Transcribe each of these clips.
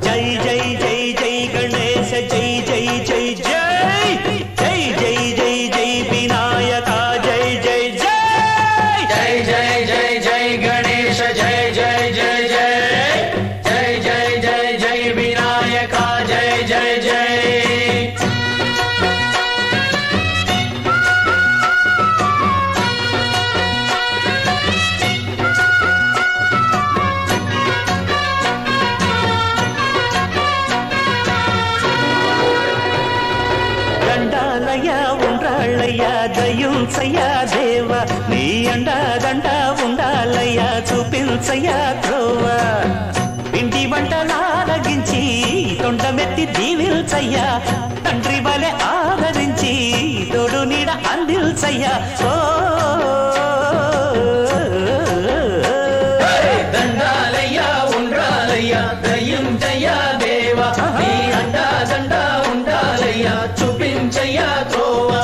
జై జై జై జై గణేశ జై జై జై జై జై జై జై జై వినాయక జై జై జై జై జై జై జై గణేశ జై జై జై జై జై జై జై జై వినాయక జై జై జై ఉండాలయ్యా దయుంచయ్యా దేవ నీ అండదండ ఉండాలయ్యా చూపించయ్యా త్రోవ పిండి వంటలారగించి తొండమెత్తి దీవిల్చయ్యా తండ్రి వలె ఆదరించి తోడు నీడ అందిల్చయ్యా ఓ దండాలయ్యా ఉండాలయ్యా దయుంచయ్యా దేవ నీ అండదండ ఉండాలయ్యా చూపించయ్యా త్రోవా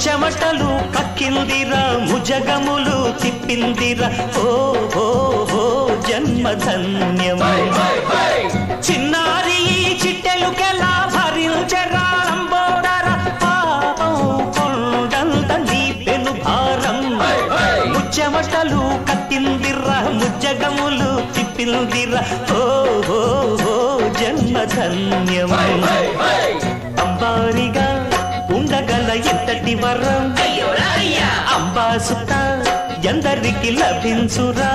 చెమటలు కక్కిందిరా ముజగములు తిప్పిందిరా ఓ ఓ ఓ జన్మధన్యమై చిన్నారి చిట్టెలుకెలా భరించరా లంబోదర పాపం కొండంత నీ పెను భారం ముచ్చమటలు కక్కిందిరా ముజగములు తిప్పిందిరా ఓ ఓ ఓ జన్మధన్యమై అంబారిగా ఉండగల ఎంతటి వరం అంబాసుత ఎందరికి లభించురా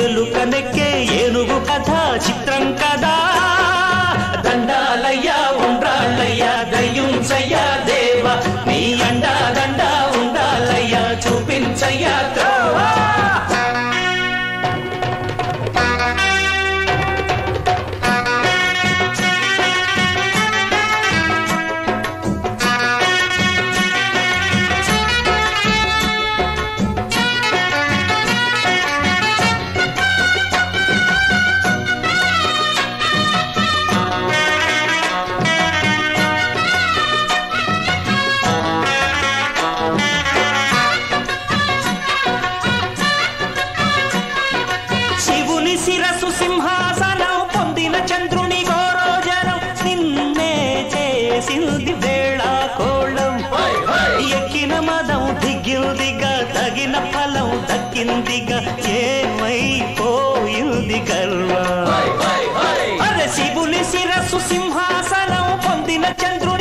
ఎలుకనెక్కే ఏనుగు కథ చిత్రం కదా దండాలయ్యా ఉండాలయ్యా దయుంచయ్యా దేవ నీ అండా దండ ఉండాలయ్యా చూపించయ్యా త్రోవా శిరసు సింహాసనం పొందిన చంద్రుని గోరోజనం నిన్నే చేసింది వేళా కోళం ఎక్కిన మదం దిగిందిగా తగిన ఫలం దక్కిందిగా ఏమైపోయింది గర్వం అరే శివుని శిరసు సింహాసనం పొందిన చంద్రుని